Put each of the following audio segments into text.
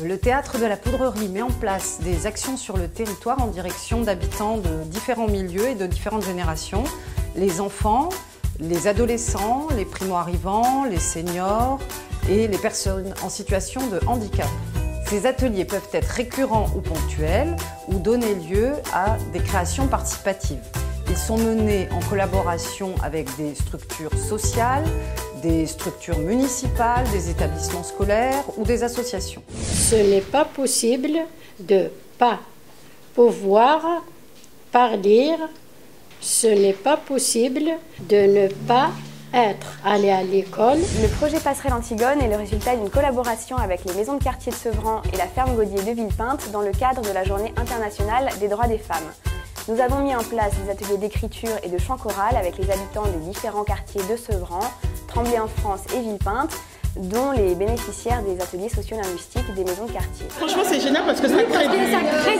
Le théâtre de la Poudrerie met en place des actions sur le territoire en direction d'habitants de différents milieux et de différentes générations. Les enfants, les adolescents, les primo-arrivants, les seniors et les personnes en situation de handicap. Ces ateliers peuvent être récurrents ou ponctuels ou donner lieu à des créations participatives. Ils sont menés en collaboration avec des structures sociales, des structures municipales, des établissements scolaires ou des associations. Ce n'est pas possible de ne pas pouvoir parler. Ce n'est pas possible de ne pas être allé à l'école. Le projet Passerelle Antigone est le résultat d'une collaboration avec les maisons de quartier de Sevran et la ferme Gaudier de Villepinte dans le cadre de la Journée internationale des droits des femmes. Nous avons mis en place des ateliers d'écriture et de chant choral avec les habitants des différents quartiers de Sevran, Tremblay-en-France et Villepinte, dont les bénéficiaires des ateliers socio-linguistiques des maisons de quartier. Franchement, c'est génial parce que ça crée du lien. Ça crée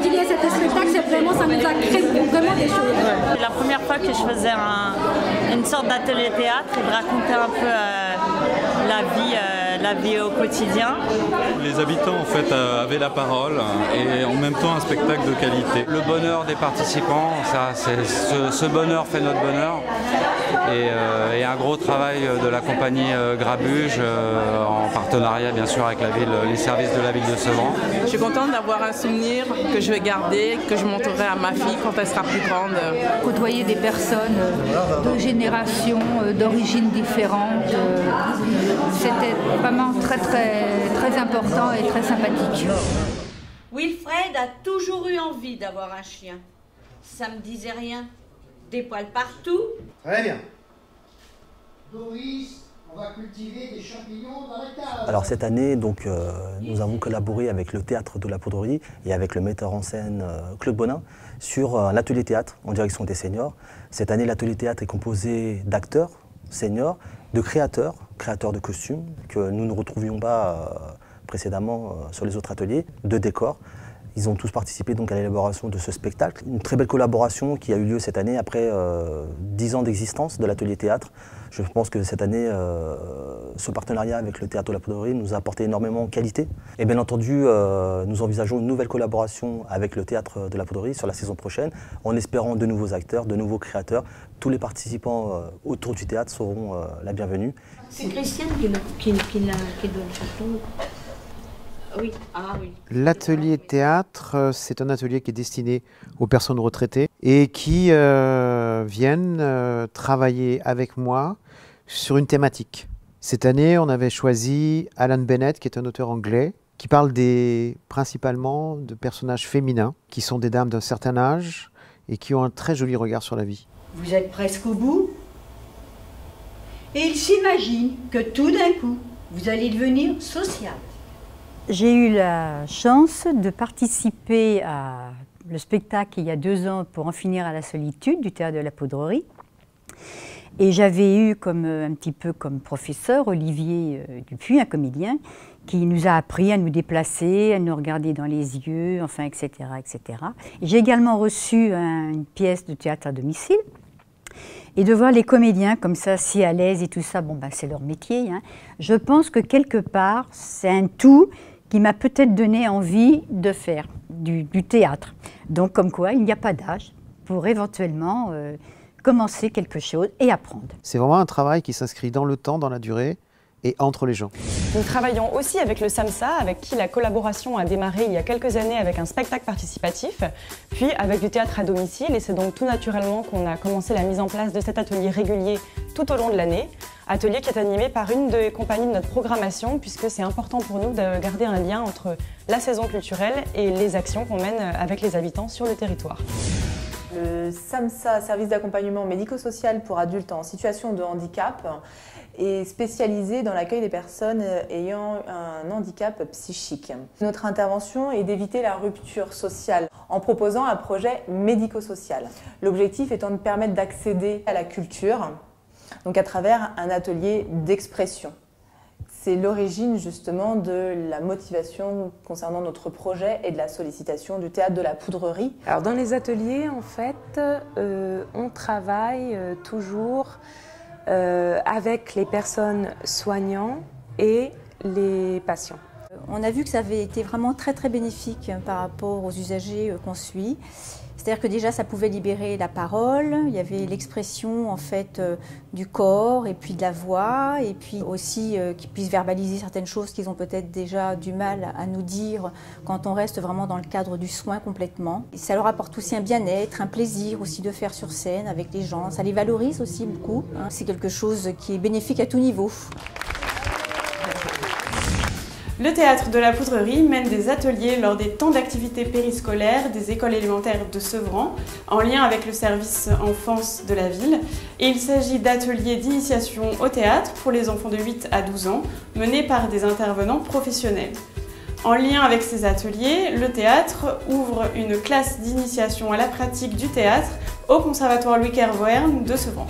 du lien, cet spectacle, ça nous a créé vraiment des choses. Ouais. C'est la première fois que je faisais une sorte d'atelier théâtre et de raconter un peu la vie au quotidien. Les habitants en fait avaient la parole et en même temps un spectacle de qualité. Le bonheur des participants, ce bonheur fait notre bonheur. Et un gros travail de la compagnie Grabuge en partenariat bien sûr avec les services de la ville de Sevran. Je suis contente d'avoir un souvenir que je vais garder, que je montrerai à ma fille quand elle sera plus grande. Côtoyer des personnes de générations, d'origines différentes, c'était vraiment très important et très sympathique. Wilfred a toujours eu envie d'avoir un chien. Ça me disait rien. Des poils partout. Très bien. Doris, on va cultiver des champignons dans la cave. Alors cette année, donc, nous avons collaboré avec le Théâtre de la Poudrerie et avec le metteur en scène Claude Bonin sur un atelier théâtre en direction des seniors. Cette année, l'atelier théâtre est composé d'acteurs seniors, de créateurs de costumes que nous ne retrouvions pas précédemment sur les autres ateliers, de décors. Ils ont tous participé donc à l'élaboration de ce spectacle. Une très belle collaboration qui a eu lieu cette année après 10 ans d'existence de l'atelier théâtre. Je pense que cette année, ce partenariat avec le Théâtre de la Poudrerie nous a apporté énormément de qualité. Et bien entendu, nous envisageons une nouvelle collaboration avec le Théâtre de la Poudrerie sur la saison prochaine, en espérant de nouveaux acteurs, de nouveaux créateurs. Tous les participants autour du théâtre seront la bienvenue. C'est Christiane qui donne le château. Oui. Ah, oui. L'atelier théâtre, c'est un atelier qui est destiné aux personnes retraitées et qui viennent travailler avec moi sur une thématique. Cette année, on avait choisi Alan Bennett, qui est un auteur anglais, qui parle principalement de personnages féminins, qui sont des dames d'un certain âge et qui ont un très joli regard sur la vie. Vous êtes presque au bout et il s'imagine que tout d'un coup, vous allez devenir social. J'ai eu la chance de participer à le spectacle il y a 2 ans pour en finir à la solitude du Théâtre de la Poudrerie. Et j'avais eu un petit peu comme professeur Olivier Dupuis, un comédien, qui nous a appris à nous déplacer, à nous regarder dans les yeux, enfin, etc. etc. J'ai également reçu une pièce de théâtre à domicile. Et de voir les comédiens comme ça, si à l'aise et tout ça, bon, ben, c'est leur métier. Hein. Je pense que quelque part, c'est un tout qui m'a peut-être donné envie de faire du théâtre. Donc comme quoi, il n'y a pas d'âge pour éventuellement commencer quelque chose et apprendre. C'est vraiment un travail qui s'inscrit dans le temps, dans la durée et entre les gens. Nous travaillons aussi avec le SAMSA, avec qui la collaboration a démarré il y a quelques années avec un spectacle participatif, puis avec du théâtre à domicile, et c'est donc tout naturellement qu'on a commencé la mise en place de cet atelier régulier tout au long de l'année, atelier qui est animé par une des compagnies de notre programmation, puisque c'est important pour nous de garder un lien entre la saison culturelle et les actions qu'on mène avec les habitants sur le territoire. Le SAMSA, service d'accompagnement médico-social pour adultes en situation de handicap, est spécialisé dans l'accueil des personnes ayant un handicap psychique. Notre intervention est d'éviter la rupture sociale en proposant un projet médico-social. L'objectif étant de permettre d'accéder à la culture, donc à travers un atelier d'expression. C'est l'origine justement de la motivation concernant notre projet et de la sollicitation du Théâtre de la Poudrerie. Alors dans les ateliers, en fait, on travaille toujours avec les personnes soignantes et les patients. On a vu que ça avait été vraiment très très bénéfique par rapport aux usagers qu'on suit. C'est-à-dire que déjà ça pouvait libérer la parole, il y avait l'expression en fait du corps et puis de la voix, et puis aussi qu'ils puissent verbaliser certaines choses qu'ils ont peut-être déjà du mal à nous dire quand on reste vraiment dans le cadre du soin complètement. Et ça leur apporte aussi un bien-être, un plaisir aussi de faire sur scène avec les gens, ça les valorise aussi beaucoup. C'est quelque chose qui est bénéfique à tout niveau. Le théâtre de la Poudrerie mène des ateliers lors des temps d'activité périscolaires des écoles élémentaires de Sevran, en lien avec le service enfance de la ville. Et il s'agit d'ateliers d'initiation au théâtre pour les enfants de 8 à 12 ans, menés par des intervenants professionnels. En lien avec ces ateliers, le théâtre ouvre une classe d'initiation à la pratique du théâtre au Conservatoire Louis Kervern de Sevran.